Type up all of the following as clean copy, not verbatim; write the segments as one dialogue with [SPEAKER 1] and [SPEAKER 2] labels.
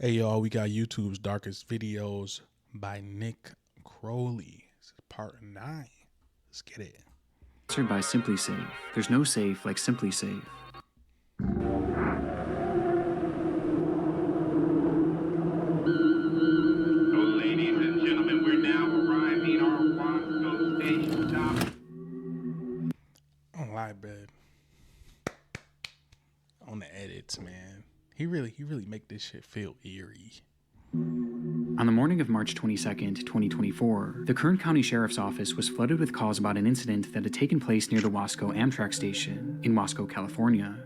[SPEAKER 1] Hey y'all, we got YouTube's darkest videos by Nick Crowley. This is part 9. Let's get it.
[SPEAKER 2] Sponsored by Simply Safe. There's no safe like Simply Safe.
[SPEAKER 3] Ladies and gentlemen, we're now arriving our Wasco station stop.
[SPEAKER 1] I don't lie, bro. On the edits, man. He really make this shit feel eerie.
[SPEAKER 2] On the morning of March 22nd, 2024, the Kern County Sheriff's Office was flooded with calls about an incident that had taken place near the Wasco Amtrak station in Wasco, California.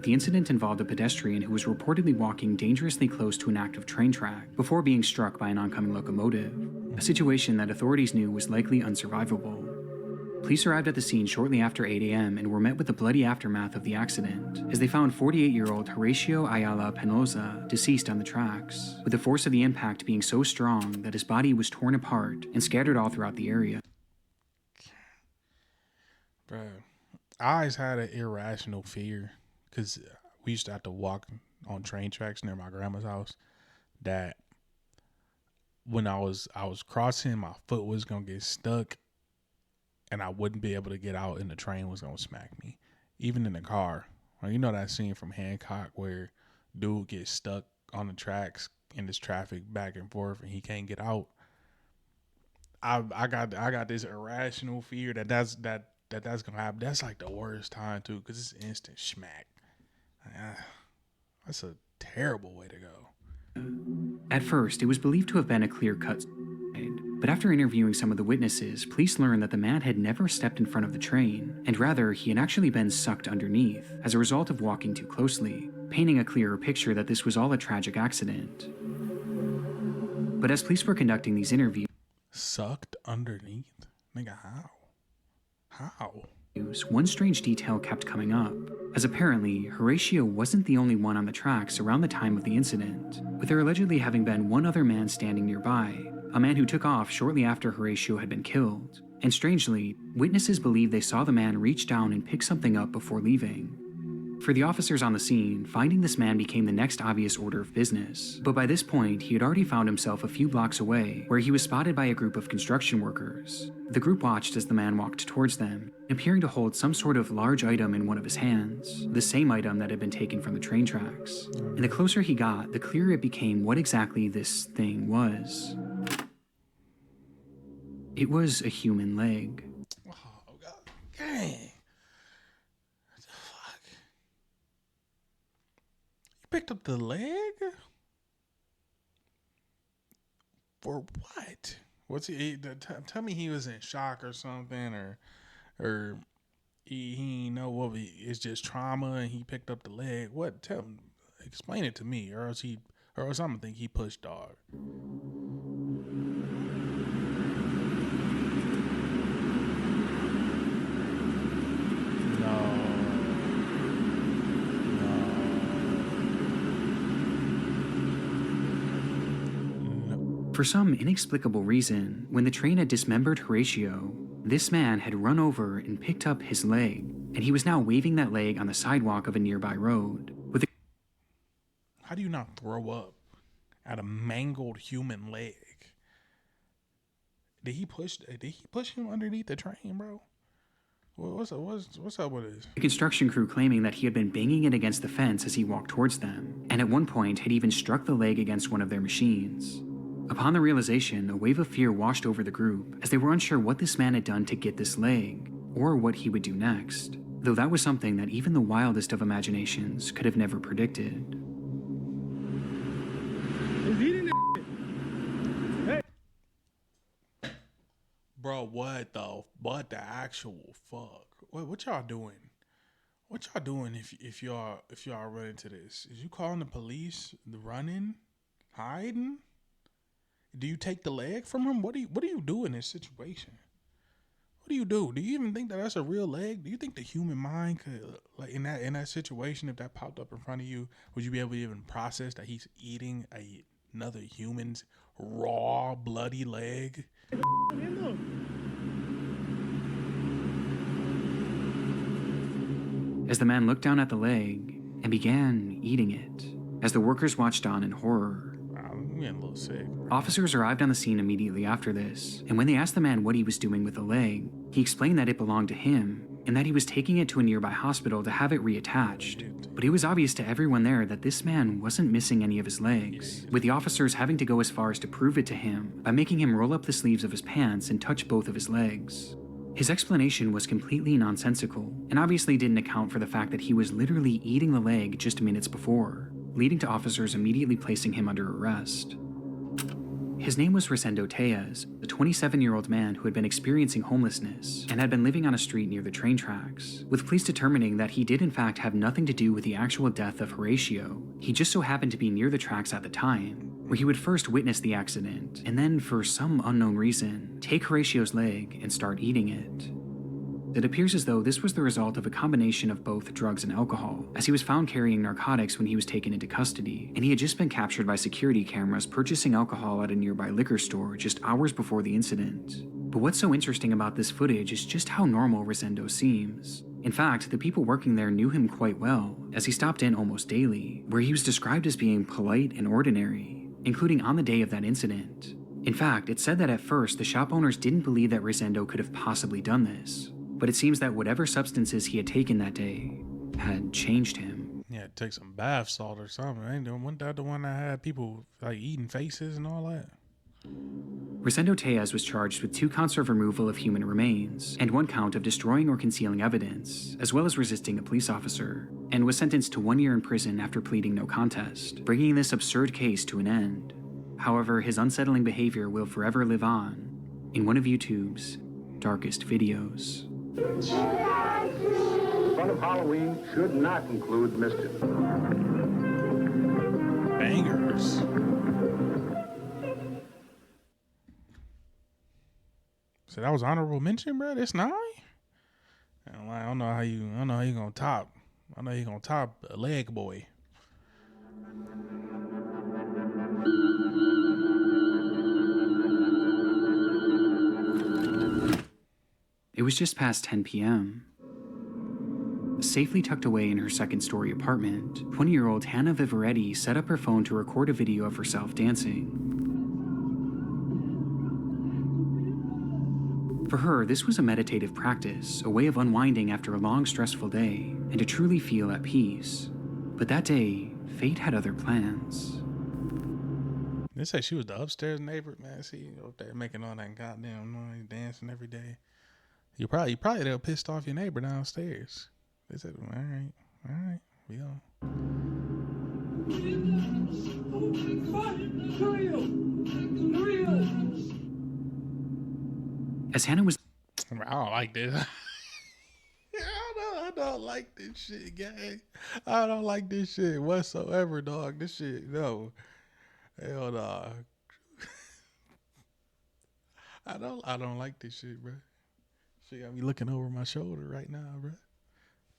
[SPEAKER 2] The incident involved a pedestrian who was reportedly walking dangerously close to an active train track before being struck by an oncoming locomotive, a situation that authorities knew was likely unsurvivable. Police arrived at the scene shortly after 8 a.m. and were met with the bloody aftermath of the accident, as they found 48-year-old Horacio Ayala Penoza deceased on the tracks, with the force of the impact being so strong that his body was torn apart and scattered all throughout the area.
[SPEAKER 1] Bro, I always had an irrational fear because we used to have to walk on train tracks near my grandma's house that when I was crossing, my foot was going to get stuck and I wouldn't be able to get out and the train was going to smack me. Even in the car. Well, you know that scene from Hancock where dude gets stuck on the tracks in this traffic back and forth and he can't get out. I got this irrational fear that's gonna happen. That's like the worst time too, because it's instant smack. That's a terrible way to go.
[SPEAKER 2] At first, it was believed to have been a clear-cut suicide, but after interviewing some of the witnesses, police learned that the man had never stepped in front of the train, and rather, he had actually been sucked underneath as a result of walking too closely, painting a clearer picture that this was all a tragic accident. But as police were conducting these interviews,
[SPEAKER 1] Sucked underneath? Nigga, how?
[SPEAKER 2] one strange detail kept coming up, as apparently, Horatio wasn't the only one on the tracks around the time of the incident, with there allegedly having been one other man standing nearby, a man who took off shortly after Horatio had been killed. And strangely, witnesses believe they saw the man reach down and pick something up before leaving. For the officers on the scene, finding this man became the next obvious order of business. But by this point, he had already found himself a few blocks away, where he was spotted by a group of construction workers. The group watched as the man walked towards them, appearing to hold some sort of large item in one of his hands, the same item that had been taken from the train tracks. And the closer he got, the clearer it became what exactly this thing was. It was a human leg.
[SPEAKER 1] Oh, God. Dang. What the fuck? You picked up the leg? For what? What's he? Tell me he was in shock or something, or he know what it's just trauma and he picked up the leg. What? Explain it to me, or else I'm gonna think he pushed dog.
[SPEAKER 2] For some inexplicable reason, when the train had dismembered Horatio, this man had run over and picked up his leg, and he was now waving that leg on the sidewalk of a nearby road.
[SPEAKER 1] How do you not throw up at a mangled human leg? Did he push him underneath the train, bro? What's up with this?
[SPEAKER 2] The construction crew claiming that he had been banging it against the fence as he walked towards them, and at one point had even struck the leg against one of their machines. Upon the realization, a wave of fear washed over the group, as they were unsure what this man had done to get this leg, or what he would do next, though that was something that even the wildest of imaginations could have never predicted.
[SPEAKER 1] Bro, what the actual fuck? What y'all doing? What y'all doing if y'all run into this? Is you calling the police? Running? Hiding? Do you take the leg from him? What do you do in this situation? What do you do? Do you even think that that's a real leg? Do you think the human mind could, like in that situation, if that popped up in front of you, would you be able to even process that he's eating another human's raw, bloody leg?
[SPEAKER 2] As the man looked down at the leg and began eating it, As the workers watched on in horror,
[SPEAKER 1] I'm getting a little sick.
[SPEAKER 2] officers arrived on the scene immediately after this, and when they asked the man what he was doing with the leg, he explained that it belonged to him and that he was taking it to a nearby hospital to have it reattached. But it was obvious to everyone there that this man wasn't missing any of his legs, with the officers having to go as far as to prove it to him by making him roll up the sleeves of his pants and touch both of his legs. His explanation was completely nonsensical, and obviously didn't account for the fact that he was literally eating the leg just minutes before, leading to officers immediately placing him under arrest. His name was Rosendo Tejas, a 27-year-old man who had been experiencing homelessness and had been living on a street near the train tracks, with police determining that he did in fact have nothing to do with the actual death of Horatio. He just so happened to be near the tracks at the time, where he would first witness the accident, and then, for some unknown reason, take Horatio's leg and start eating it. It appears as though this was the result of a combination of both drugs and alcohol, as he was found carrying narcotics when he was taken into custody, and he had just been captured by security cameras purchasing alcohol at a nearby liquor store just hours before the incident. But what's so interesting about this footage is just how normal Rosendo seems. In fact, the people working there knew him quite well, as he stopped in almost daily, where he was described as being polite and ordinary, including on the day of that incident. In fact, it said that at first the shop owners didn't believe that Rosendo could have possibly done this, but it seems that whatever substances he had taken that day had changed him.
[SPEAKER 1] Yeah, take some bath salt or something. Wasn't that the one that had people like eating faces and all that?
[SPEAKER 2] Rosendo Tejas was charged with 2 counts of removal of human remains and 1 count of destroying or concealing evidence, as well as resisting a police officer, and was sentenced to 1 year in prison after pleading no contest, bringing this absurd case to an end. However, his unsettling behavior will forever live on in one of YouTube's darkest videos.
[SPEAKER 4] The fun of Halloween should not include mischief.
[SPEAKER 1] Bangers. So that was honorable mention, bro. That's 9. I don't know how you gonna top. I know you gonna top a leg boy.
[SPEAKER 2] It was just past 10 p.m. Safely tucked away in her second-story apartment, 20-year-old Hannah Vivaretti set up her phone to record a video of herself dancing. For her, this was a meditative practice, a way of unwinding after a long, stressful day, and to truly feel at peace. But that day, fate had other plans.
[SPEAKER 1] They say she was the upstairs neighbor, man. See, up there making all that goddamn noise, dancing every day. You probably they were pissed off your neighbor downstairs. They said, all right, we go.
[SPEAKER 2] As Hannah was
[SPEAKER 1] I don't like this. I don't like this shit, gang. I don't like this shit whatsoever, dog. This shit, no. Hell nah. I don't like this shit, bro. She got me looking over my shoulder right now, bro.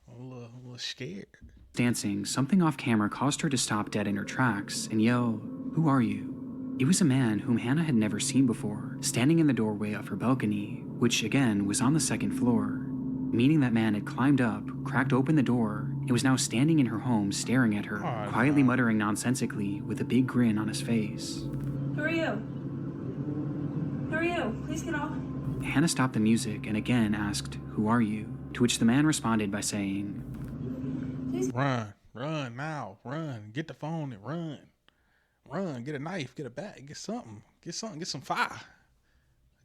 [SPEAKER 1] I'm a little scared.
[SPEAKER 2] dancing, something off camera caused her to stop dead in her tracks and yell, "Who are you?" It was a man whom Hannah had never seen before, standing in the doorway of her balcony, which again was on the second floor, meaning that man had climbed up, cracked open the door, and was now standing in her home staring at her, quietly muttering nonsensically with a big grin on his face.
[SPEAKER 5] Who are you? Who are you? Please get off.
[SPEAKER 2] Hannah stopped the music and again asked, "Who are you?" To which the man responded by saying,
[SPEAKER 5] Please.
[SPEAKER 1] Run now, run. Get the phone and run. Run, get a knife, get a bat, get something, get some fire.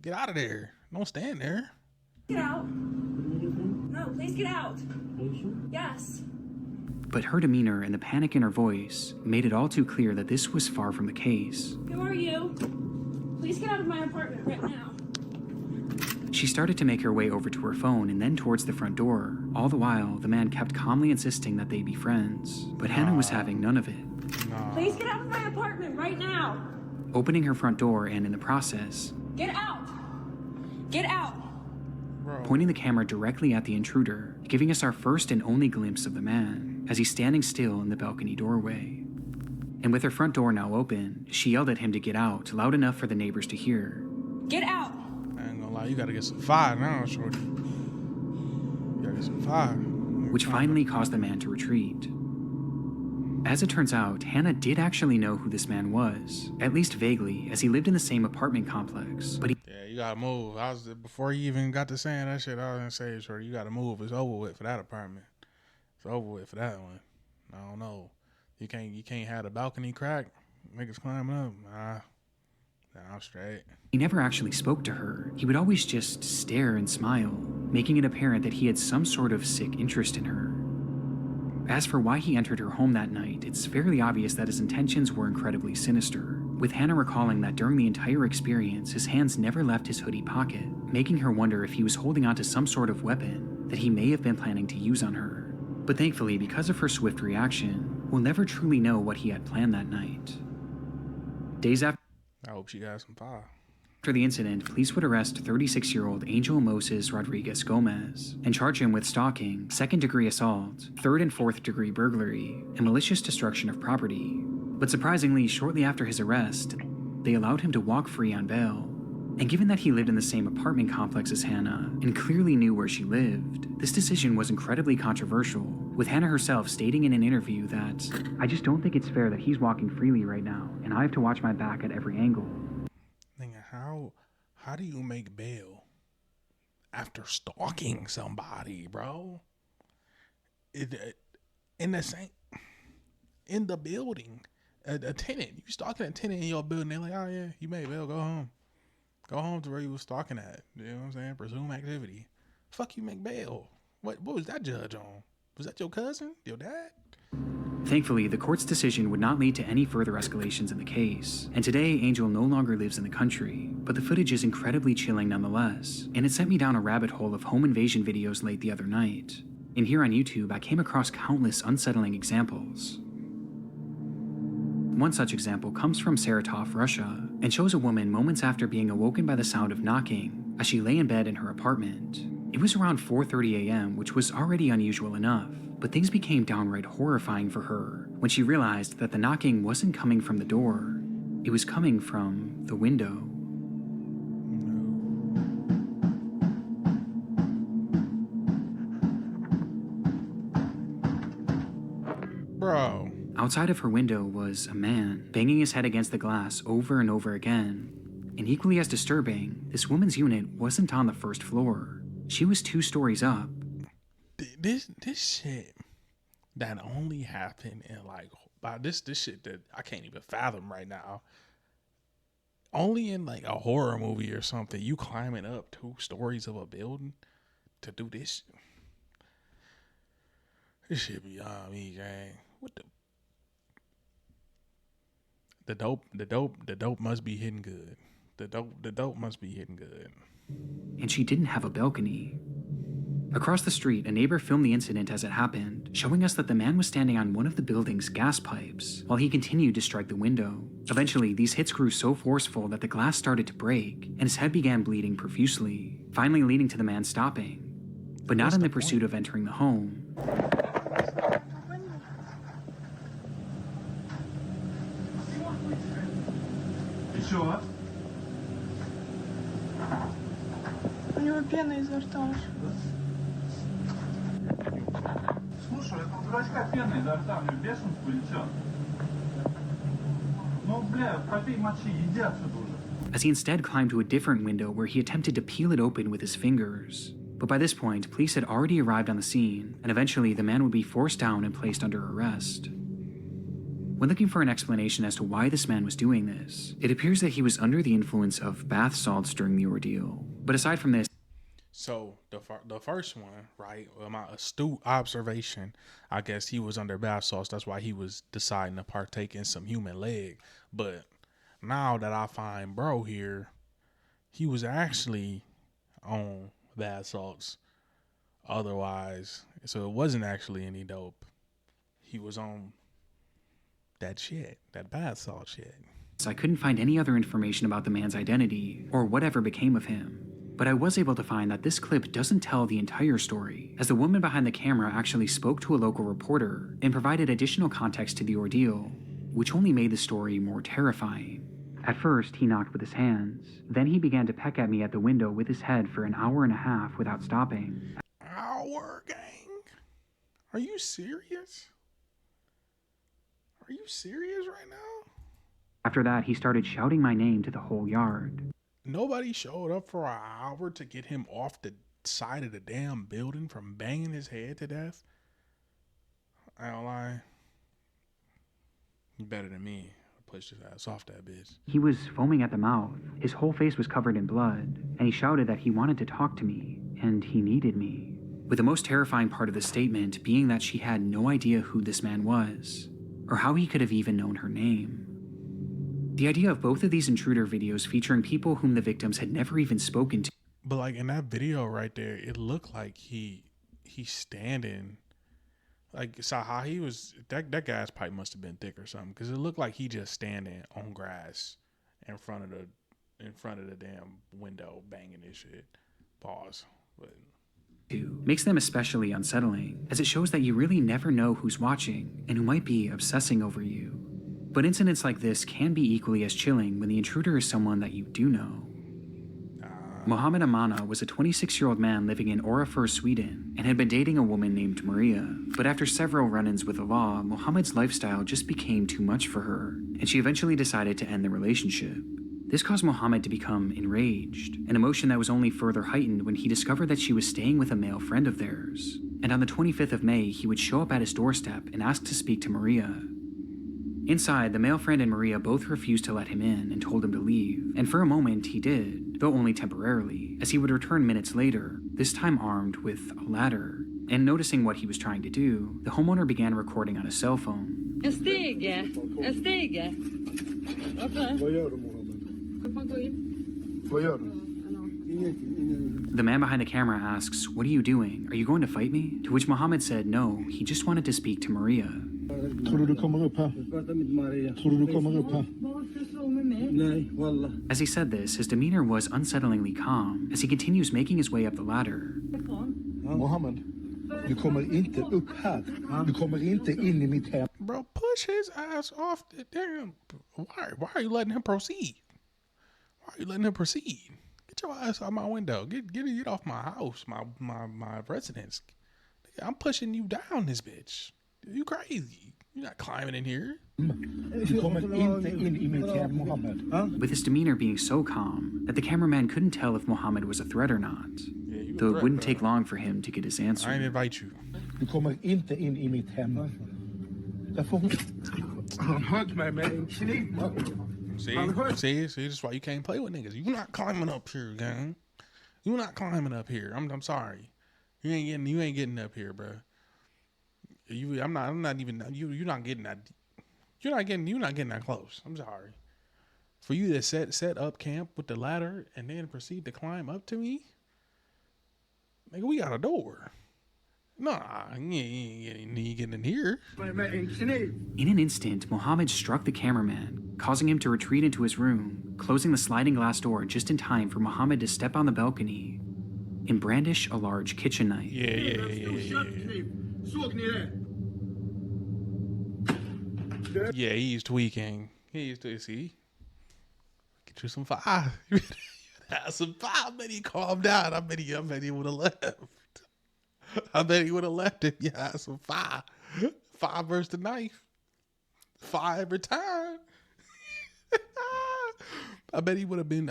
[SPEAKER 1] Get out of there. Don't stand there.
[SPEAKER 5] Get out. No, please get out. Yes.
[SPEAKER 2] but her demeanor and the panic in her voice made it all too clear that this was far from the case.
[SPEAKER 5] Who are you? Please get out of my apartment right now.
[SPEAKER 2] She started to make her way over to her phone and then towards the front door. All the while, the man kept calmly insisting that they be friends, but Hannah was having none of it.
[SPEAKER 5] Please get out of my apartment right now.
[SPEAKER 2] Opening her front door and in the process,
[SPEAKER 5] Get out. Get out.
[SPEAKER 2] pointing the camera directly at the intruder, giving us our first and only glimpse of the man as he's standing still in the balcony doorway. And with her front door now open, she yelled at him to get out, loud enough for the neighbors to hear.
[SPEAKER 5] Get out.
[SPEAKER 1] I ain't gonna lie, you gotta get some fire now, shorty. You gotta get some fire.
[SPEAKER 2] Which finally caused the man to retreat. As it turns out, Hannah did actually know who this man was, at least vaguely, as he lived in the same apartment complex, but
[SPEAKER 1] Yeah, you gotta move. Before you even got to saying that shit, I was gonna say, sure, you gotta move. It's over with for that apartment. It's over with for that one. I don't know. You can't have the balcony crack. Niggas climbing up. Nah, I'm straight.
[SPEAKER 2] he never actually spoke to her. He would always just stare and smile, making it apparent that he had some sort of sick interest in her. As for why he entered her home that night, it's fairly obvious that his intentions were incredibly sinister, with Hannah recalling that during the entire experience, his hands never left his hoodie pocket, making her wonder if he was holding onto some sort of weapon that he may have been planning to use on her. But thankfully, because of her swift reaction, we'll never truly know what he had planned that night. Days after
[SPEAKER 1] I hope she got some fire.
[SPEAKER 2] After the incident, police would arrest 36-year-old Angel Moses Rodriguez Gomez and charge him with stalking, second-degree assault, third and fourth-degree burglary, and malicious destruction of property. But surprisingly, shortly after his arrest, they allowed him to walk free on bail. And given that he lived in the same apartment complex as Hannah and clearly knew where she lived, this decision was incredibly controversial, with Hannah herself stating in an interview that, "I just don't think it's fair that he's walking freely right now, and I have to watch my back at every angle."
[SPEAKER 1] Nigga, how do you make bail after stalking somebody, bro? In the same in the building, a tenant. You stalking a tenant in your building? They're like, oh yeah, you made bail. Go home. Go home to where you was stalking at. You know what I'm saying? Presume activity. Fuck you, make bail. What was that judge on? Was that your cousin? Your dad?
[SPEAKER 2] Thankfully, the court's decision would not lead to any further escalations in the case, and today Angel no longer lives in the country, but the footage is incredibly chilling nonetheless, and it sent me down a rabbit hole of home invasion videos late the other night. And here on YouTube, I came across countless unsettling examples. One such example comes from Saratov, Russia, and shows a woman moments after being awoken by the sound of knocking as she lay in bed in her apartment. It was around 4:30 a.m., which was already unusual enough, but things became downright horrifying for her when she realized that the knocking wasn't coming from the door, it was coming from the window.
[SPEAKER 1] Bro.
[SPEAKER 2] Outside of her window was a man, banging his head against the glass over and over again. And equally as disturbing, this woman's unit wasn't on the first floor. She was 2 stories up.
[SPEAKER 1] This shit that only happened in like this shit that I can't even fathom right now. Only in like a horror movie or something, you climbing up 2 stories of a building to do this. This shit beyond me, gang. What the dope must be hitting good. The dope must be hitting good.
[SPEAKER 2] And she didn't have a balcony. Across the street, a neighbor filmed the incident as it happened, showing us that the man was standing on one of the building's gas pipes while he continued to strike the window. Eventually, these hits grew so forceful that the glass started to break, and his head began bleeding profusely, finally leading to the man stopping. But not in the pursuit of entering the home.
[SPEAKER 6] Еще.
[SPEAKER 7] У него пена изо рта.
[SPEAKER 6] Слушай, это у дурачка пена изо рта, у него бешенство или что? Ну, бля, попей мочи, иди отсюда уже.
[SPEAKER 2] As he instead climbed to a different window where he attempted to peel it open with his fingers. But by this point, police had already arrived on the scene, and eventually the man would be forced down and placed under arrest. When looking for an explanation as to why this man was doing this, it appears that he was under the influence of bath salts during the ordeal. But aside from this,
[SPEAKER 1] so the first one, right? My astute observation, I guess he was under bath salts. That's why he was deciding to partake in some human leg. But now that I find bro here, he was actually on bath salts. Otherwise, so it wasn't actually any dope. He was on that shit, that bath salt shit.
[SPEAKER 2] I couldn't find any other information about the man's identity or whatever became of him. But I was able to find that this clip doesn't tell the entire story, as the woman behind the camera actually spoke to a local reporter and provided additional context to the ordeal, which only made the story more terrifying. At first, he knocked with his hands. Then he began to peck at me at the window with his head for an hour and a half without stopping.
[SPEAKER 1] Hour, gang? Are you serious? Are you serious right now?
[SPEAKER 2] After that, he started shouting my name to the whole yard.
[SPEAKER 1] Nobody showed up for an hour to get him off the side of the damn building from banging his head to death. I don't lie. You better than me. I pushed his ass off that bitch.
[SPEAKER 2] He was foaming at the mouth. His whole face was covered in blood, and he shouted that he wanted to talk to me, and he needed me. With the most terrifying part of the statement being that she had no idea who this man was, or how he could have even known her name. The idea of both of these intruder videos featuring people whom the victims had never even spoken to.
[SPEAKER 1] But like in that video right there, it looked like he's standing. Like, so how he was, that gas pipe must have been thick or something, because it looked like he just standing on grass in front of the damn window banging this shit. Pause. But
[SPEAKER 2] Makes them especially unsettling, as it shows that you really never know who's watching and who might be obsessing over you. But incidents like this can be equally as chilling when the intruder is someone that you do know. Mohammed Amana was a 26-year-old man living in Orrefors, Sweden, and had been dating a woman named Maria. But after several run-ins with the law, Mohammed's lifestyle just became too much for her, and she eventually decided to end the relationship. This caused Mohammed to become enraged, an emotion that was only further heightened when he discovered that she was staying with a male friend of theirs. And on the 25th of May, he would show up at his doorstep and ask to speak to Maria. Inside, the male friend and Maria both refused to let him in and told him to leave, and for a moment he did, though only temporarily, as he would return minutes later, this time armed with a ladder. And noticing what he was trying to do, the homeowner began recording on his cell phone.
[SPEAKER 5] En stege. Okay.
[SPEAKER 4] Vad gör du, Mohammed? Vad gör du?
[SPEAKER 2] The man behind the camera asks, "What are you doing? Are you going to fight me?" To which Mohammed said no, he just wanted to speak to Maria.
[SPEAKER 4] Tror du kommer upp här? Tror du kommer upp här? Nej, wallah.
[SPEAKER 2] As he said this, his demeanor was unsettlingly calm as he continues making his way up the ladder.
[SPEAKER 4] Mohammed, du kommer inte upp här. Du kommer inte in I mitt hem.
[SPEAKER 1] bro, push his ass off the damn. Why are you letting him proceed? Why are you letting him proceed? Get your ass out my window. Get off my house, my residence. I'm pushing you down this bitch. You crazy. You're not climbing in here.
[SPEAKER 4] Du kommer inte in I mitt hem, Mohammed.
[SPEAKER 2] With his demeanor being so calm that the cameraman couldn't tell if Mohammed was a threat or not, though it wouldn't take long for him to get his answer.
[SPEAKER 1] I didn't invite you.
[SPEAKER 4] Du kommer inte in I mitt hem. Därför han högg mig med en kniv.
[SPEAKER 1] See, that's why you can't play with niggas. You not climbing up here, gang. You not climbing up here. I'm sorry. You ain't getting up here, bro. I'm not even. You're not getting that. You're not getting that close. I'm sorry. For you to set up camp with the ladder and then proceed to climb up to me, nigga, we got a door. Nah, you ain't getting in here.
[SPEAKER 2] In an instant, Mohammed struck the cameraman, causing him to retreat into his room, closing the sliding glass door just in time for Mohammed to step on the balcony and brandish a large kitchen knife.
[SPEAKER 1] Yeah, he's tweaking. He's to see. Get you some fire. You have some fire. I bet he calmed down. I bet he would have left. I bet he would have left if you had some fire. Fire versus the knife. Fire every time. I bet he would have been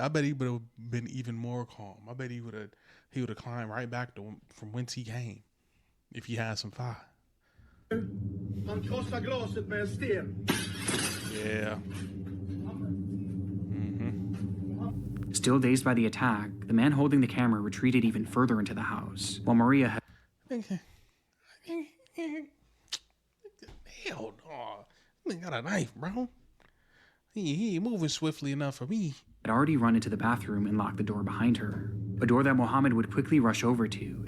[SPEAKER 1] even more calm. I bet he would have climbed right back to from whence he came if he had some fire.
[SPEAKER 4] Han krossar glaset med en sten.
[SPEAKER 1] Yeah.
[SPEAKER 2] Still dazed by the attack, the man holding the camera retreated even further into the house, while Maria had
[SPEAKER 1] Hell no. He got a knife, bro. He ain't moving swiftly enough for me.
[SPEAKER 2] already run into the bathroom and locked the door behind her, a door that Mohammed would quickly rush over to.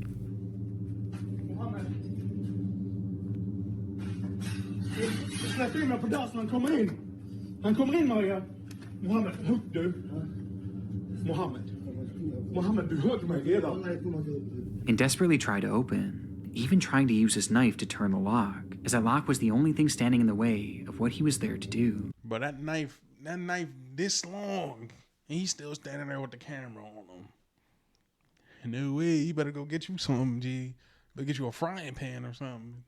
[SPEAKER 4] Släpp in mig på dassen, han kommer in. Han kommer in, Maria. Mohammed, hugg du. Mohammed, du högg mig redan.
[SPEAKER 2] And desperately tried to open, even trying to use his knife to turn the lock, as that lock was the only thing standing in the way of what he was there to do.
[SPEAKER 1] But that knife this long, and he's still standing there with the camera on him. No way, you better go get you something, G. Better get you a frying pan or something.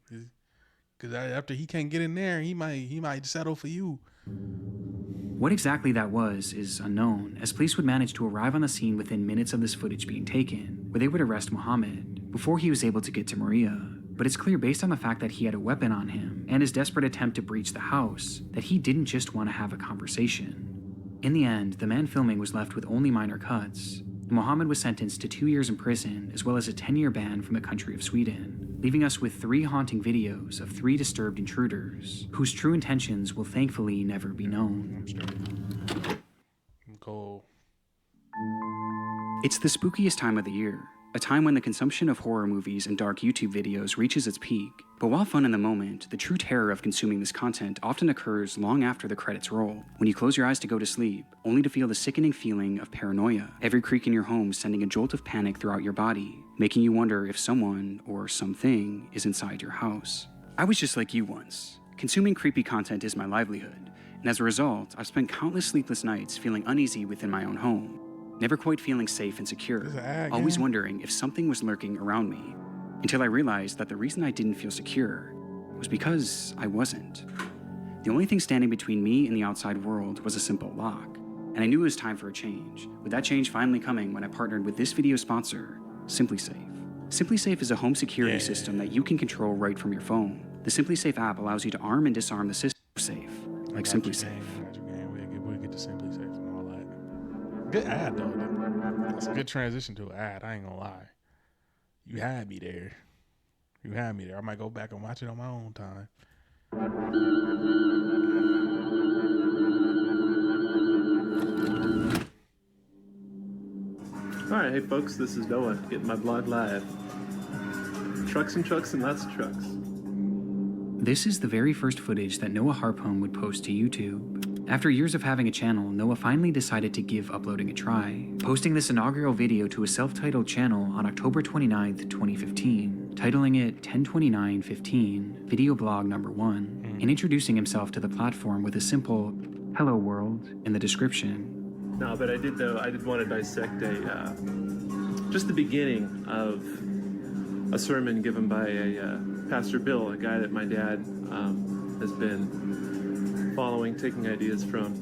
[SPEAKER 1] Because after he can't get in there, he might settle for you.
[SPEAKER 2] What exactly that was is unknown, as police would manage to arrive on the scene within minutes of this footage being taken, where they would arrest Mohammed before he was able to get to Maria. But it's clear based on the fact that he had a weapon on him and his desperate attempt to breach the house that he didn't just want to have a conversation. In the end, the man filming was left with only minor cuts. Mohammed was sentenced to 2 years in prison as well as a 10-year ban from the country of Sweden, leaving us with 3 haunting videos of 3 disturbed intruders, whose true intentions will thankfully never be known.
[SPEAKER 1] Cool.
[SPEAKER 2] It's the spookiest time of the year, a time when the consumption of horror movies and dark YouTube videos reaches its peak. But while fun in the moment, the true terror of consuming this content often occurs long after the credits roll, when you close your eyes to go to sleep, only to feel the sickening feeling of paranoia, every creak in your home sending a jolt of panic throughout your body, making you wonder if someone or something is inside your house. I was just like you once. Consuming creepy content is my livelihood, and as a result, I've spent countless sleepless nights feeling uneasy within my own home, never quite feeling safe and secure, always wondering if something was lurking around me, until I realized that the reason I didn't feel secure was because I wasn't. The only thing standing between me and the outside world was a simple lock, and I knew it was time for a change, with that change finally coming when I partnered with this video sponsor, SimpliSafe. SimpliSafe is a home security system that you can control right from your phone. The SimpliSafe app allows you to arm and disarm the system safe, like SimpliSafe.
[SPEAKER 1] We'll get to SimpliSafe and all that. Good ad though. That's a good transition to an ad. I ain't gonna lie. You had me there. I might go back and watch it on my own time.
[SPEAKER 8] Alright, hey folks, this is Noah, getting my blog live. Trucks and trucks and lots of trucks.
[SPEAKER 2] This is the very first footage that Noah Harpham would post to YouTube. After years of having a channel, Noah finally decided to give uploading a try, posting this inaugural video to a self-titled channel on October 29th, 2015, titling it 10/29/15, video blog number 1, and introducing himself to the platform with a simple, "Hello world," in the description.
[SPEAKER 8] No, but I did want to dissect just the beginning of a sermon given by a Pastor Bill, a guy that my dad has been following, taking ideas from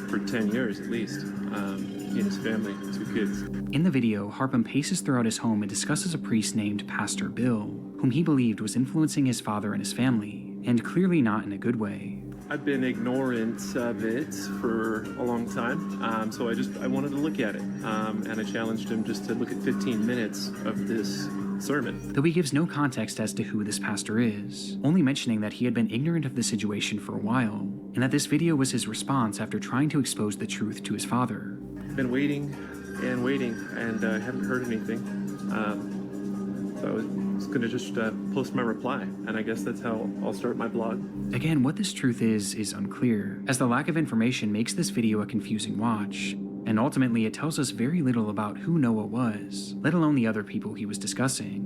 [SPEAKER 8] for 10 years at least. He and his family, 2 kids.
[SPEAKER 2] In the video, Harpham paces throughout his home and discusses a priest named Pastor Bill, whom he believed was influencing his father and his family, and clearly not in a good way.
[SPEAKER 8] I've been ignorant of it for a long time, so I wanted to look at it, and I challenged him just to look at 15 minutes of this sermon.
[SPEAKER 2] Though he gives no context as to who this pastor is, only mentioning that he had been ignorant of the situation for a while, and that this video was his response after trying to expose the truth to his father.
[SPEAKER 8] I've been waiting and haven't heard anything, so I was going to just post my reply, and I guess that's how I'll start my blog.
[SPEAKER 2] Again, what this truth is unclear, as the lack of information makes this video a confusing watch, and ultimately it tells us very little about who Noah was, let alone the other people he was discussing.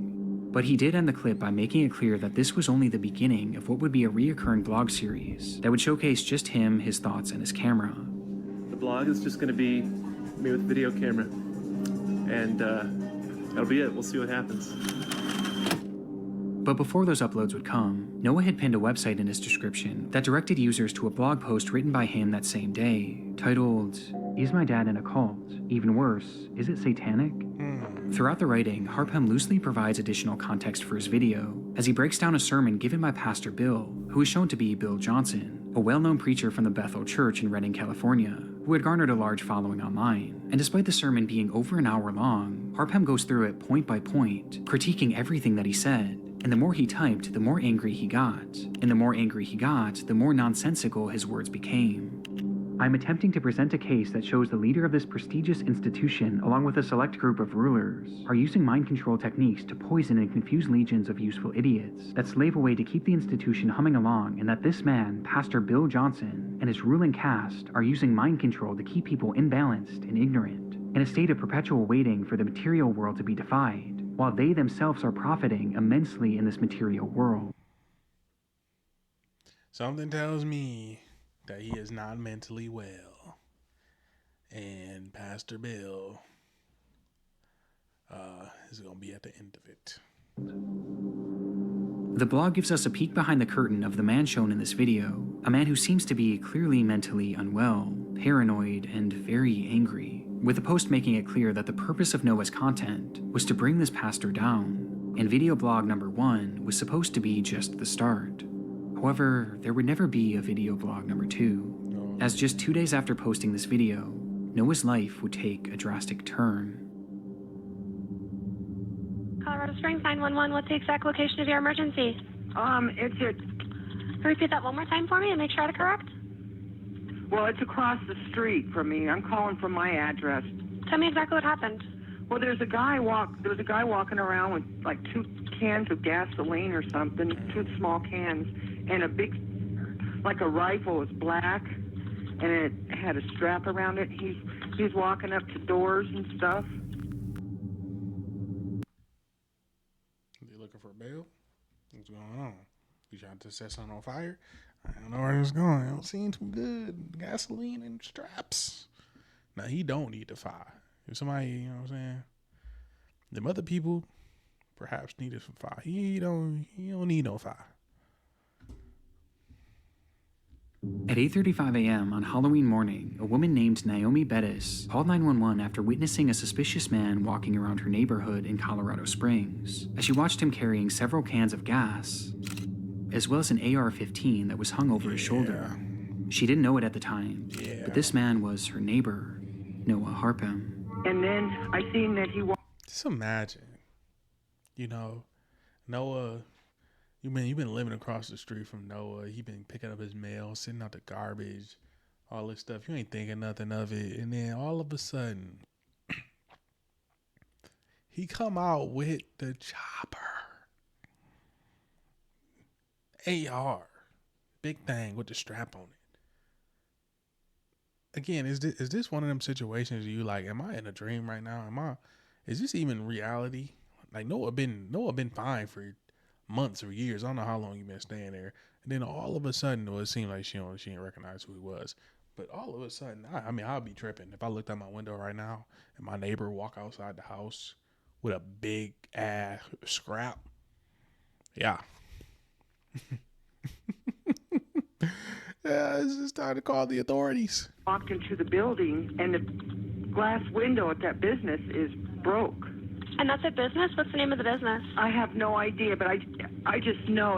[SPEAKER 2] But he did end the clip by making it clear that this was only the beginning of what would be a reoccurring blog series that would showcase just him, his thoughts, and his camera.
[SPEAKER 8] The blog is just going to be me with video camera, and that'll be it. We'll see what happens.
[SPEAKER 2] But before those uploads would come, Noah had pinned a website in his description that directed users to a blog post written by him that same day, titled, "Is My Dad in a Cult? Even worse, is it satanic?" Throughout the writing, Harpham loosely provides additional context for his video, as he breaks down a sermon given by Pastor Bill, who is shown to be Bill Johnson, a well-known preacher from the Bethel Church in Redding, California, who had garnered a large following online. And despite the sermon being over an hour long, Harpham goes through it point by point, critiquing everything that he said. And the more he typed, the more angry he got. And the more angry he got, the more nonsensical his words became. "I'm attempting to present a case that shows the leader of this prestigious institution, along with a select group of rulers, are using mind control techniques to poison and confuse legions of useful idiots that slave away to keep the institution humming along, and that this man, Pastor Bill Johnson, and his ruling caste are using mind control to keep people imbalanced and ignorant, in a state of perpetual waiting for the material world to be defied, while they themselves are profiting immensely in this material world."
[SPEAKER 1] Something tells me that he is not mentally well. And Pastor Bill is going to be at the end of it.
[SPEAKER 2] The blog gives us a peek behind the curtain of the man shown in this video, a man who seems to be clearly mentally unwell, paranoid, and very angry, with the post making it clear that the purpose of Noah's content was to bring this pastor down, and video blog number 1 was supposed to be just the start. However, there would never be a video blog number 2, as just 2 days after posting this video, Noah's life would take a drastic turn.
[SPEAKER 9] Colorado Springs 911, what's the exact location of your emergency? Repeat that one more time for me and make sure I had it correct.
[SPEAKER 10] Well, it's across the street from me. I'm calling from my address.
[SPEAKER 9] Tell me exactly what happened.
[SPEAKER 10] Well, there was a guy walking around with like 2 cans of gasoline or something, 2 small cans, and a big, like a rifle. It was black, and it had a strap around it. He's walking up to doors and stuff.
[SPEAKER 1] You looking for bail? What's going on? You trying to set something on fire? I don't know where it's going. I don't seem too good. Gasoline and straps. Now, he don't need the fire. If somebody, you know what I'm saying? Them other people perhaps needed some fire. He don't need no fire.
[SPEAKER 2] At 8:35 a.m. on Halloween morning, a woman named Naomi Bettis called 911 after witnessing a suspicious man walking around her neighborhood in Colorado Springs, as she watched him carrying several cans of gas, as well as an AR-15 that was hung over his shoulder. She didn't know it at the time, but this man was her neighbor, Noah Harpham.
[SPEAKER 10] And then I seen that he walked.
[SPEAKER 1] Just imagine, Noah. You've been living across the street from Noah. He been picking up his mail, sitting out the garbage, all this stuff. You ain't thinking nothing of it, and then all of a sudden, he come out with the chopper, AR, big thing with the strap on it. Again, is this one of them situations you like? Am I in a dream right now? Is this even reality? Like Noah been fine for months or years. I don't know how long you been staying there. And then all of a sudden, it seemed like she didn't recognize who he was. But all of a sudden, I'll be tripping. If I looked out my window right now and my neighbor walk outside the house with a big ass scrap. Yeah. Yeah, it's just time to call the authorities.
[SPEAKER 10] Walked into the building, and the glass window at that business is broke.
[SPEAKER 9] And that's a business? What's the name of the business?
[SPEAKER 10] I have no idea, but I just know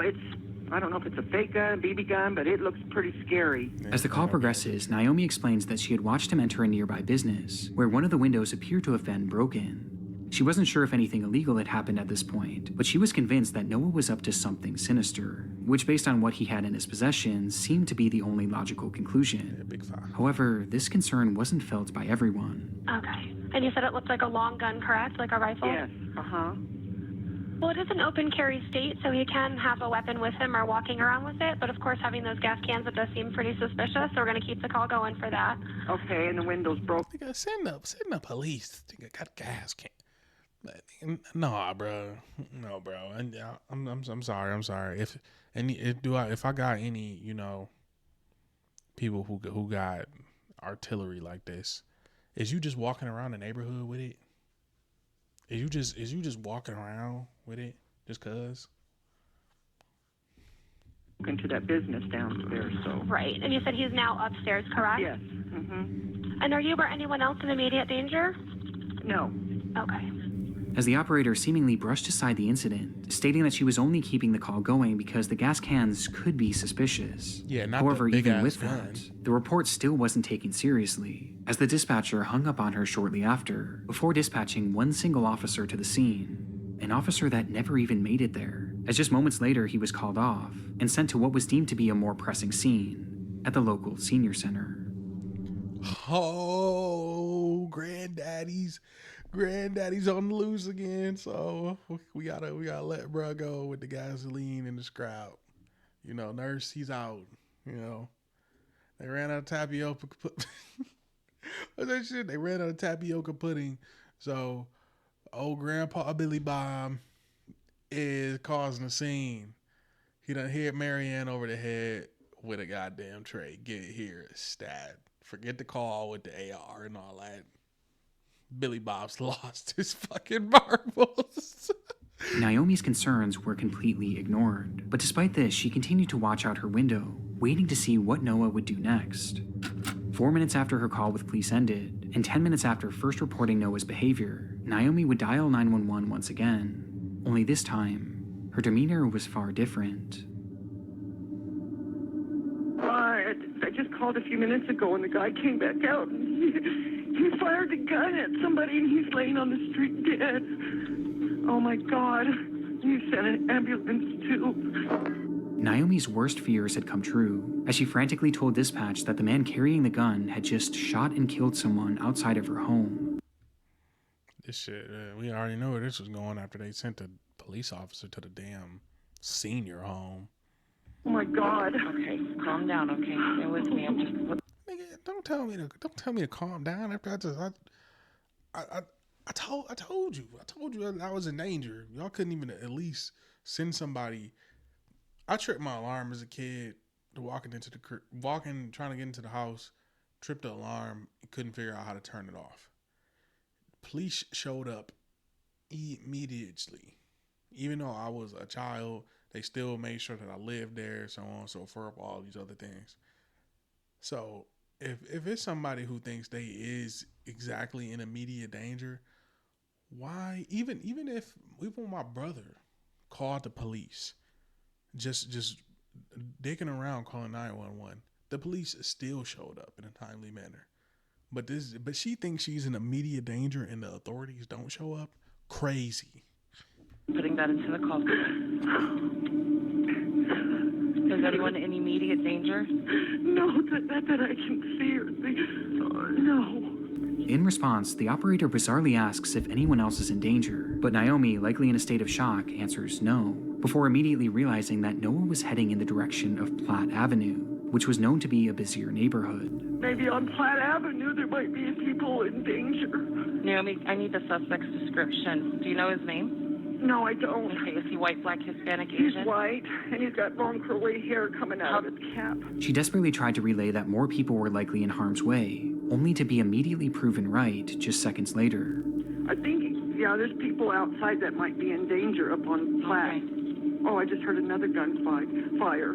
[SPEAKER 10] I don't know if it's a fake gun, BB gun, but it looks pretty scary.
[SPEAKER 2] As the call progresses, Naomi explains that she had watched him enter a nearby business, where one of the windows appeared to have been broken. She wasn't sure if anything illegal had happened at this point, but she was convinced that Noah was up to something sinister, which based on what he had in his possession seemed to be the only logical conclusion.
[SPEAKER 1] Yeah, big fire.
[SPEAKER 2] However, this concern wasn't felt by everyone.
[SPEAKER 9] Okay. And you said it looked like a long gun, correct? Like a rifle?
[SPEAKER 10] Yes,
[SPEAKER 9] Well, it is an open carry state, so he can have a weapon with him or walking around with it. But of course, having those gas cans, it does seem pretty suspicious. So we're going to keep the call going for that.
[SPEAKER 10] Okay, and the window's broke.
[SPEAKER 1] Send the police. Nigga got gas can. No, bro. I'm sorry. If I got any, people who got artillery like this, is you just walking around the neighborhood with it? Is you just walking around with it just cause?
[SPEAKER 10] Into that business downstairs, so.
[SPEAKER 9] Right. And you said he's now upstairs, correct?
[SPEAKER 10] Yes. Mm-hmm.
[SPEAKER 9] And are you or anyone else in immediate danger?
[SPEAKER 10] No.
[SPEAKER 9] Okay.
[SPEAKER 2] As the operator seemingly brushed aside the incident, stating that she was only keeping the call going because the gas cans could be suspicious.
[SPEAKER 1] Yeah, not
[SPEAKER 2] However,
[SPEAKER 1] the big
[SPEAKER 2] even
[SPEAKER 1] ass
[SPEAKER 2] with
[SPEAKER 1] gun.
[SPEAKER 2] that, the report still wasn't taken seriously, as the dispatcher hung up on her shortly after, before dispatching one single officer to the scene, an officer that never even made it there, as just moments later he was called off and sent to what was deemed to be a more pressing scene at the local senior center.
[SPEAKER 1] Oh, granddaddy's on the loose again, so we gotta let bruh go with the gasoline and the scrap. Nurse, he's out. They ran out of tapioca. What's that shit? They ran out of tapioca pudding, so old Grandpa Billy Bob is causing a scene. He done hit Marianne over the head with a goddamn tray. Get here, stat. Forget the call with the AR and all that. Billy Bob's lost his fucking marbles.
[SPEAKER 2] Naomi's concerns were completely ignored, but despite this, she continued to watch out her window, waiting to see what Noah would do next. 4 minutes after her call with police ended, and 10 minutes after first reporting Noah's behavior, Naomi would dial 911 once again. Only this time, her demeanor was far different.
[SPEAKER 10] I just called a few minutes ago, and the guy came back out, and he fired a gun at somebody, and he's laying on the street dead. Oh my God, you sent an ambulance too.
[SPEAKER 2] Naomi's worst fears had come true, as she frantically told dispatch that the man carrying the gun had just shot and killed someone outside of her home.
[SPEAKER 1] This shit, we already know where this was going after they sent the police officer to the damn senior home.
[SPEAKER 10] Oh my God.
[SPEAKER 11] Okay, calm down, okay? Stay with me. I'm just...
[SPEAKER 1] Nigga, don't tell me to calm down after I told you I was in danger. Y'all couldn't even at least send somebody. I tripped my alarm as a kid, trying to get into the house, tripped the alarm, couldn't figure out how to turn it off. Police showed up immediately. Even though I was a child, they still made sure that I lived there, so on and so forth, all these other things. So if it's somebody who thinks they is exactly in immediate danger, why even my brother called the police, just dicking around calling 911, the police still showed up in a timely manner. But she thinks she's in immediate danger and the authorities don't show up. Crazy.
[SPEAKER 11] Putting that into the call. Is anyone in immediate danger?
[SPEAKER 10] No, that I can see or no.
[SPEAKER 2] In response, the operator bizarrely asks if anyone else is in danger, but Naomi, likely in a state of shock, answers no, before immediately realizing that Noah was heading in the direction of Platt Avenue, which was known to be a busier neighborhood.
[SPEAKER 10] Maybe on Platt Avenue there might be people in danger.
[SPEAKER 11] Naomi, I need the suspect's description. Do you know his name?
[SPEAKER 10] No, I don't.
[SPEAKER 11] Okay, is he white, black, Hispanic, Asian?
[SPEAKER 10] He's white, and he's got long curly hair coming out of his cap.
[SPEAKER 2] She desperately tried to relay that more people were likely in harm's way, only to be immediately proven right just seconds later.
[SPEAKER 10] I think, there's people outside that might be in danger up on Platt.
[SPEAKER 11] Okay.
[SPEAKER 10] Oh, I just heard another gun fire.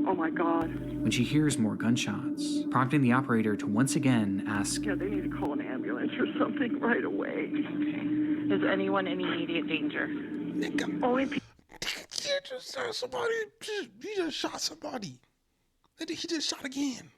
[SPEAKER 10] Oh my God.
[SPEAKER 2] When she hears more gunshots, prompting the operator to once again ask,
[SPEAKER 10] Yeah, they need to call an ambulance or something right away.
[SPEAKER 11] Okay. Is anyone in immediate danger?
[SPEAKER 1] Nigga,
[SPEAKER 10] Only people.
[SPEAKER 1] You just shot somebody. You just shot somebody. And he just shot again.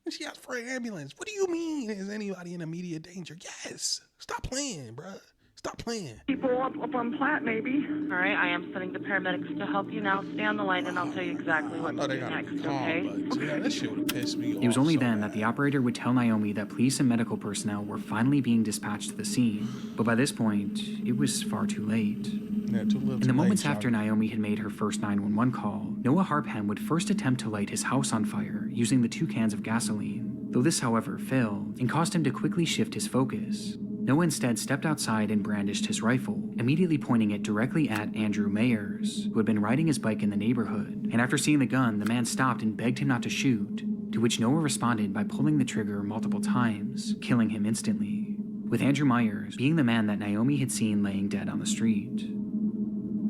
[SPEAKER 1] And she asked for an ambulance. What do you mean? Is anybody in immediate danger? Yes. Stop playing, bruh. Stop playing.
[SPEAKER 10] People up on Platt, maybe.
[SPEAKER 11] All right, I am sending the paramedics to help you now. Stay on the line, and I'll tell you exactly what to do next, okay?
[SPEAKER 1] But yeah, that shit would have pissed me off.
[SPEAKER 2] It was only
[SPEAKER 1] so
[SPEAKER 2] then
[SPEAKER 1] bad.
[SPEAKER 2] that the operator would tell Naomi that police and medical personnel were finally being dispatched to the scene. But by this point, it was far too late.
[SPEAKER 1] Yeah,
[SPEAKER 2] In the moments after Naomi had made her first 911 call, Noah Harpham would first attempt to light his house on fire using the 2 cans of gasoline. Though this, however, failed and caused him to quickly shift his focus. Noah instead stepped outside and brandished his rifle, immediately pointing it directly at Andrew Mayers, who had been riding his bike in the neighborhood. And after seeing the gun, the man stopped and begged him not to shoot, to which Noah responded by pulling the trigger multiple times, killing him instantly, with Andrew Myers being the man that Naomi had seen laying dead on the street.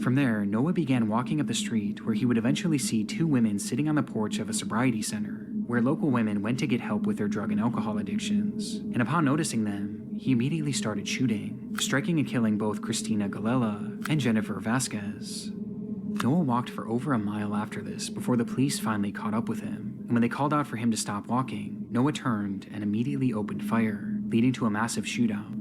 [SPEAKER 2] From there, Noah began walking up the street where he would eventually see 2 women sitting on the porch of a sobriety center, where local women went to get help with their drug and alcohol addictions. And upon noticing them, he immediately started shooting, striking and killing both Christina Galella and Jennifer Vasquez. Noah walked for over a mile after this before the police finally caught up with him, and when they called out for him to stop walking, Noah turned and immediately opened fire, leading to a massive shootout.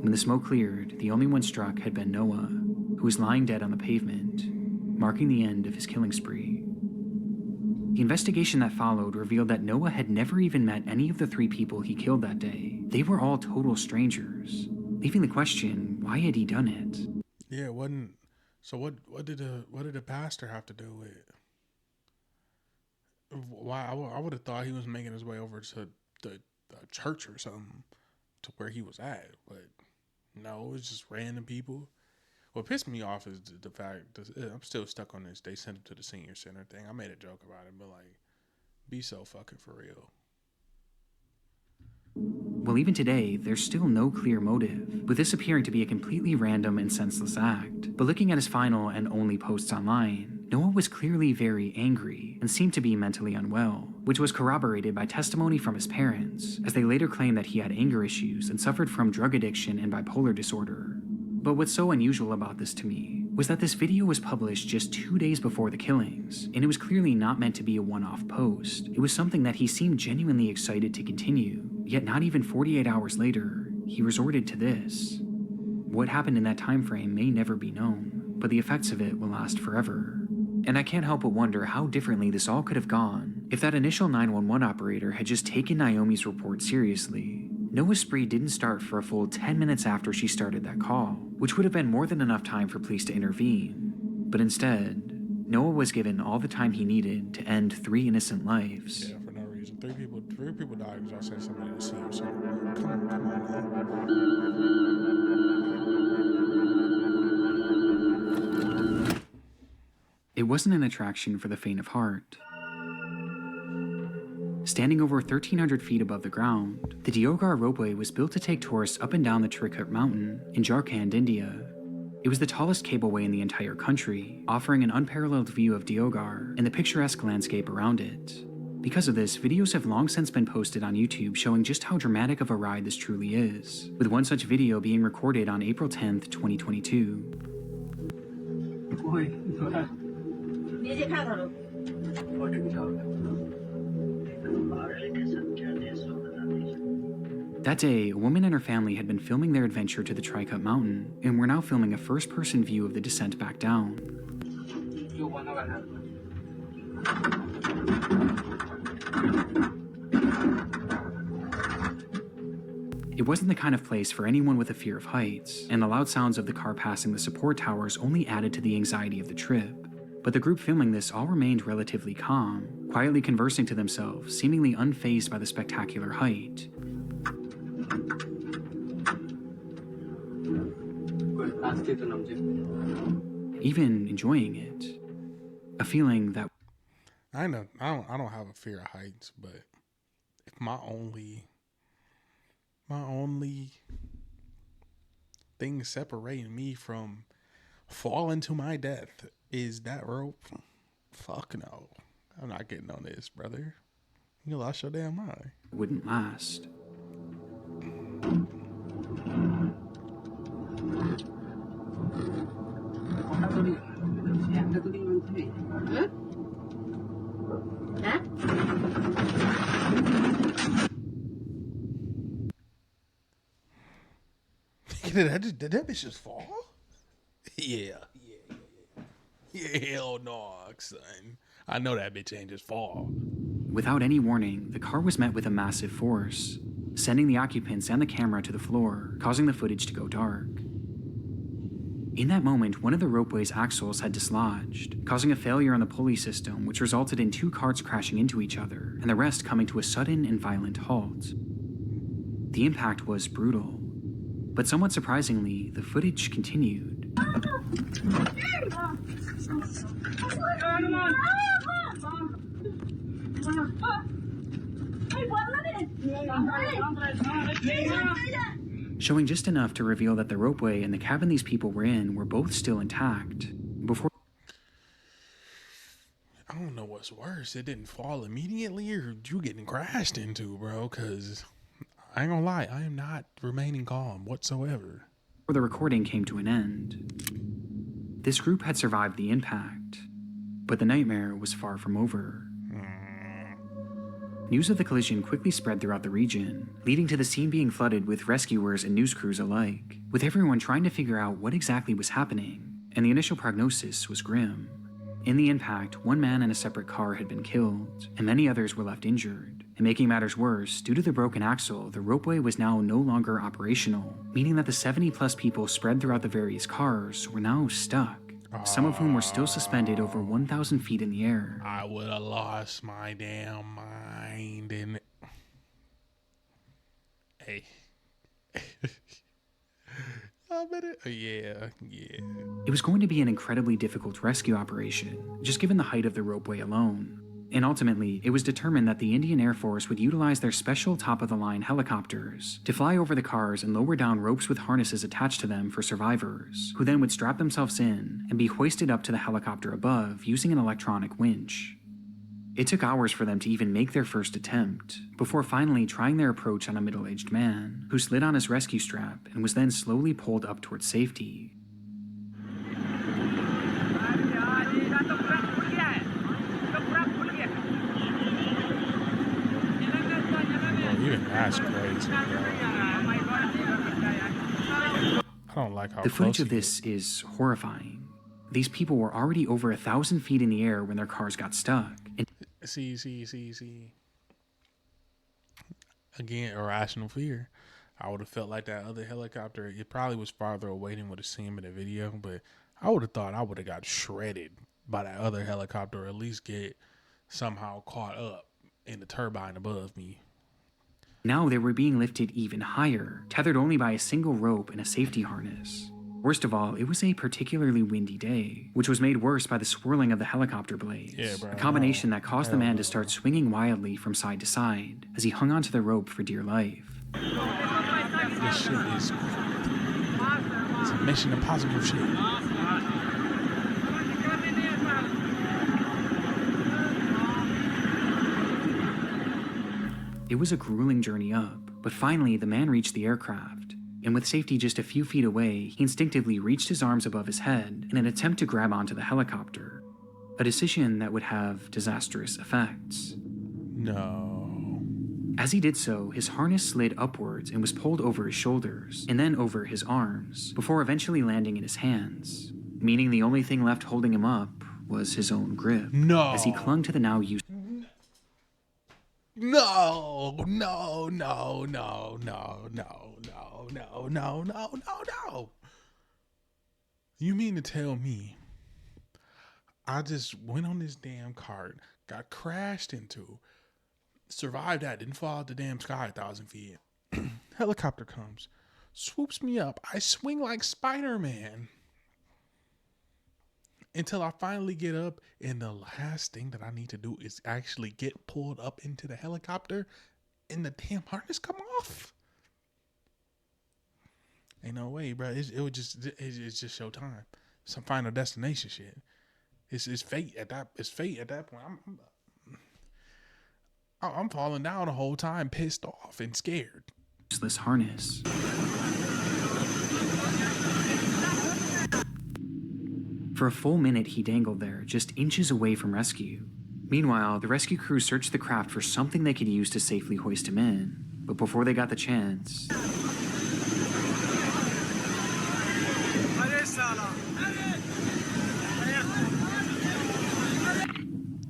[SPEAKER 2] When the smoke cleared, the only one struck had been Noah, who was lying dead on the pavement, marking the end of his killing spree. The investigation that followed revealed that Noah had never even met any of the 3 people he killed that day. They were all total strangers, leaving the question, why had he done it?
[SPEAKER 1] Yeah, it wasn't. So what did the pastor have to do with it? Why I would have thought he was making his way over to the church or something to where he was at, but no, it was just random people What pissed me off is the fact that I'm still stuck on this. They sent him to the senior center thing. I made a joke about it, but like, be so fucking for real.
[SPEAKER 2] Well, even today, there's still no clear motive, with this appearing to be a completely random and senseless act. But looking at his final and only posts online, Noah was clearly very angry and seemed to be mentally unwell, which was corroborated by testimony from his parents, as they later claimed that he had anger issues and suffered from drug addiction and bipolar disorder. But what's so unusual about this to me was that this video was published just 2 days before the killings, and it was clearly not meant to be a one-off post. It was something that he seemed genuinely excited to continue, yet not even 48 hours later, he resorted to this. What happened in that time frame may never be known, but the effects of it will last forever. And I can't help but wonder how differently this all could have gone if that initial 911 operator had just taken Naomi's report seriously. Noah's spree didn't start for a full 10 minutes after she started that call, which would have been more than enough time for police to intervene. But instead, Noah was given all the time he needed to end 3 innocent lives.
[SPEAKER 1] Yeah, for no reason. Three people died because I sent somebody to see him. So come on now.
[SPEAKER 2] It wasn't an attraction for the faint of heart. Standing over 1,300 feet above the ground, the Deoghar ropeway was built to take tourists up and down the Trikut mountain in Jharkhand, India. It was the tallest cableway in the entire country, offering an unparalleled view of Deoghar and the picturesque landscape around it. Because of this, videos have long since been posted on YouTube showing just how dramatic of a ride this truly is, with one such video being recorded on April 10th, 2022. That day, a woman and her family had been filming their adventure to the Trikut mountain and were now filming a first-person view of the descent back down. It wasn't the kind of place for anyone with a fear of heights, and the loud sounds of the car passing the support towers only added to the anxiety of the trip. But the group filming this all remained relatively calm, quietly conversing to themselves, seemingly unfazed by the spectacular height. Even enjoying it. A feeling that
[SPEAKER 1] I don't have a fear of heights, but if my only thing separating me from falling to my death is that rope, fuck no. I'm not getting on this, brother. You lost your damn mind.
[SPEAKER 2] Wouldn't last.
[SPEAKER 1] Did that bitch just fall? Yeah. Hell no, son. I know that bitch ain't just fall.
[SPEAKER 2] Without any warning, the car was met with a massive force, sending the occupants and the camera to the floor, causing the footage to go dark. In that moment, one of the ropeway's axles had dislodged, causing a failure on the pulley system, which resulted in 2 carts crashing into each other, and the rest coming to a sudden and violent halt. The impact was brutal, but somewhat surprisingly, the footage continued. Showing just enough to reveal that the ropeway and the cabin these people were in were both still intact. Before
[SPEAKER 1] I don't know what's worse. It didn't fall immediately or you getting crashed into, bro, because I ain't gonna lie, I am not remaining calm whatsoever.
[SPEAKER 2] the recording came to an end. This group had survived the impact, but the nightmare was far from over. News of the collision quickly spread throughout the region, leading to the scene being flooded with rescuers and news crews alike, with everyone trying to figure out what exactly was happening, and the initial prognosis was grim. In the impact, one man in a separate car had been killed, and many others were left injured. And making matters worse, due to the broken axle, the ropeway was now no longer operational, meaning that the 70-plus people spread throughout the various cars were now stuck, some of whom were still suspended over 1,000 feet in the air.
[SPEAKER 1] I would have lost my damn mind in Hey. 12 minutes? Yeah.
[SPEAKER 2] It was going to be an incredibly difficult rescue operation, just given the height of the ropeway alone. And ultimately, it was determined that the Indian Air Force would utilize their special top-of-the-line helicopters to fly over the cars and lower down ropes with harnesses attached to them for survivors, who then would strap themselves in and be hoisted up to the helicopter above using an electronic winch. It took hours for them to even make their first attempt, before finally trying their approach on a middle-aged man, who slid on his rescue strap and was then slowly pulled up towards safety.
[SPEAKER 1] Even that's crazy, bro. I don't like how
[SPEAKER 2] the footage
[SPEAKER 1] close
[SPEAKER 2] of this is horrifying. These people were already over 1,000 feet in the air when their cars got stuck. And
[SPEAKER 1] see. Again, irrational fear. I would have felt like that other helicopter. It probably was farther away than what it seemed in the video, but I would have thought I would have got shredded by that other helicopter, or at least get somehow caught up in the turbine above me.
[SPEAKER 2] now they were being lifted even higher, tethered only by a single rope and a safety harness. Worst of all, it was a particularly windy day, which was made worse by the swirling of the helicopter blades, a combination that caused the man to start swinging wildly from side to side as he hung onto the rope for dear life.
[SPEAKER 1] This shit is... It's a Mission Impossible shit.
[SPEAKER 2] It was a grueling journey up, but finally the man reached the aircraft, and with safety just a few feet away, he instinctively reached his arms above his head in an attempt to grab onto the helicopter, a decision that would have disastrous effects.
[SPEAKER 1] No.
[SPEAKER 2] As he did so, his harness slid upwards and was pulled over his shoulders, and then over his arms, before eventually landing in his hands, meaning the only thing left holding him up was his own grip, as he clung to the now used...
[SPEAKER 1] No. You mean to tell me I just went on this damn cart, got crashed into, survived that, didn't fall out the damn sky 1,000 feet. Helicopter comes, swoops me up. I swing like Spider-Man until I finally get up, and the last thing that I need to do is actually get pulled up into the helicopter and the damn harness come off. Ain't no way, bro. It's just showtime. Some Final Destination shit. It's fate at that. It's fate at that point. I'm falling down the whole time, pissed off and scared.
[SPEAKER 2] Useless harness. For a full minute, he dangled there, just inches away from rescue. Meanwhile, the rescue crew searched the craft for something they could use to safely hoist him in. But before they got the chance...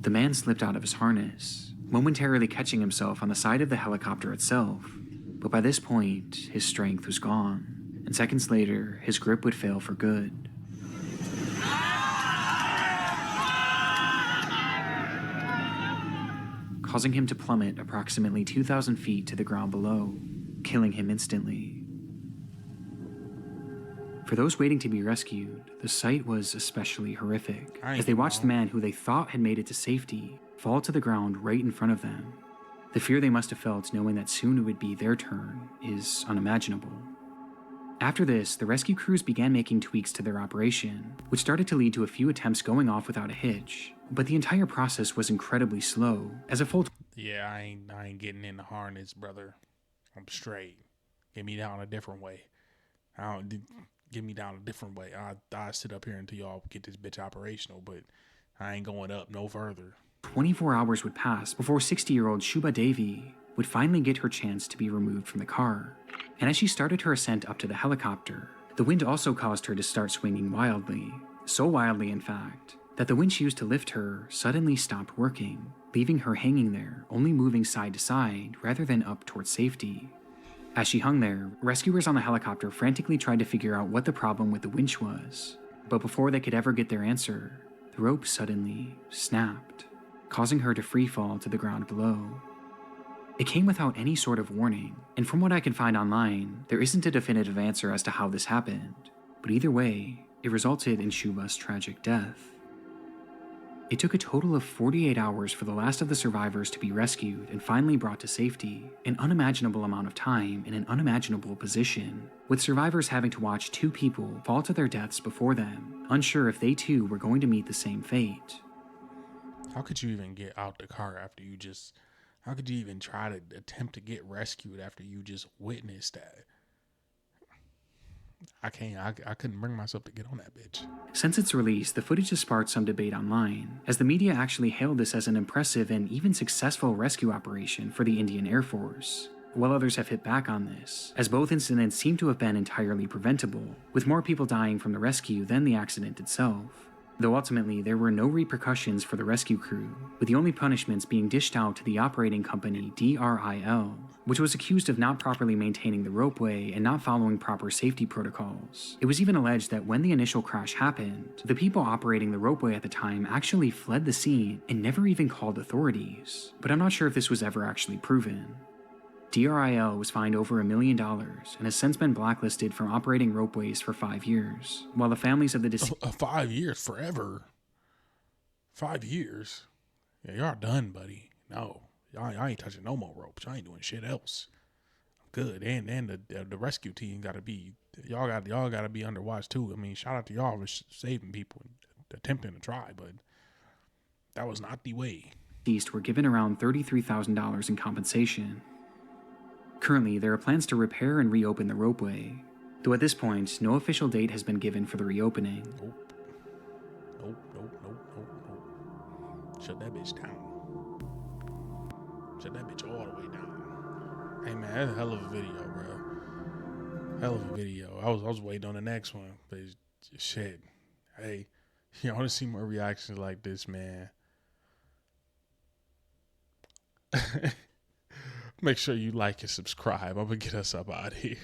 [SPEAKER 2] the man slipped out of his harness, momentarily catching himself on the side of the helicopter itself. But by this point, his strength was gone, and seconds later, his grip would fail for good. Causing him to plummet approximately 2,000 feet to the ground below, killing him instantly. For those waiting to be rescued, the sight was especially horrific, as they watched the man who they thought had made it to safety fall to the ground right in front of them. The fear they must have felt knowing that soon it would be their turn is unimaginable. After this, the rescue crews began making tweaks to their operation, which started to lead to a few attempts going off without a hitch. But the entire process was incredibly slow, as a full...
[SPEAKER 1] Yeah, I ain't getting in the harness, brother. I'm straight. Get me down a different way. Get me down a different way. I'll sit up here until y'all get this bitch operational, but I ain't going up no further.
[SPEAKER 2] 24 hours would pass before 60-year-old Shubha Devi would finally get her chance to be removed from the car. And as she started her ascent up to the helicopter, the wind also caused her to start swinging wildly. So wildly, in fact, that the winch used to lift her suddenly stopped working, leaving her hanging there, only moving side to side rather than up towards safety. As she hung there, rescuers on the helicopter frantically tried to figure out what the problem with the winch was. But before they could ever get their answer, the rope suddenly snapped, causing her to free fall to the ground below. It came without any sort of warning, and from what I can find online, there isn't a definitive answer as to how this happened. But either way, it resulted in Shuba's tragic death. It took a total of 48 hours for the last of the survivors to be rescued and finally brought to safety, an unimaginable amount of time in an unimaginable position, with survivors having to watch 2 people fall to their deaths before them, unsure if they too were going to meet the same fate.
[SPEAKER 1] How could you even get out the car after you just... How could you even try to attempt to get rescued after you just witnessed that? I couldn't bring myself to get on that bitch.
[SPEAKER 2] Since its release, the footage has sparked some debate online, as the media actually hailed this as an impressive and even successful rescue operation for the Indian Air Force, while others have hit back on this, as both incidents seem to have been entirely preventable, with more people dying from the rescue than the accident itself. Though ultimately there were no repercussions for the rescue crew, with the only punishments being dished out to the operating company DRIL, which was accused of not properly maintaining the ropeway and not following proper safety protocols. It was even alleged that when the initial crash happened, the people operating the ropeway at the time actually fled the scene and never even called authorities, but I'm not sure if this was ever actually proven. DRIL was fined over $1 million and has since been blacklisted from operating ropeways for 5 years, while the families of the deceased...
[SPEAKER 1] 5 years? Forever? 5 years? Yeah, y'all done, buddy. No, y'all ain't touching no more ropes. Y'all ain't doing shit else. Good, and the rescue team gotta be... Y'all gotta be under watch too. I mean, shout out to y'all for saving people and attempting to try, but that was not the way.
[SPEAKER 2] Were given around $33,000 in compensation. Currently, there are plans to repair and reopen the ropeway, though at this point, no official date has been given for the reopening.
[SPEAKER 1] Nope. Shut that bitch down. Shut that bitch all the way down. Hey man, that's a hell of a video, bro. Hell of a video. I was waiting on the next one, but shit. Hey, you want to see more reactions like this, man? Make sure you like and subscribe. I'm gonna get us up out of here.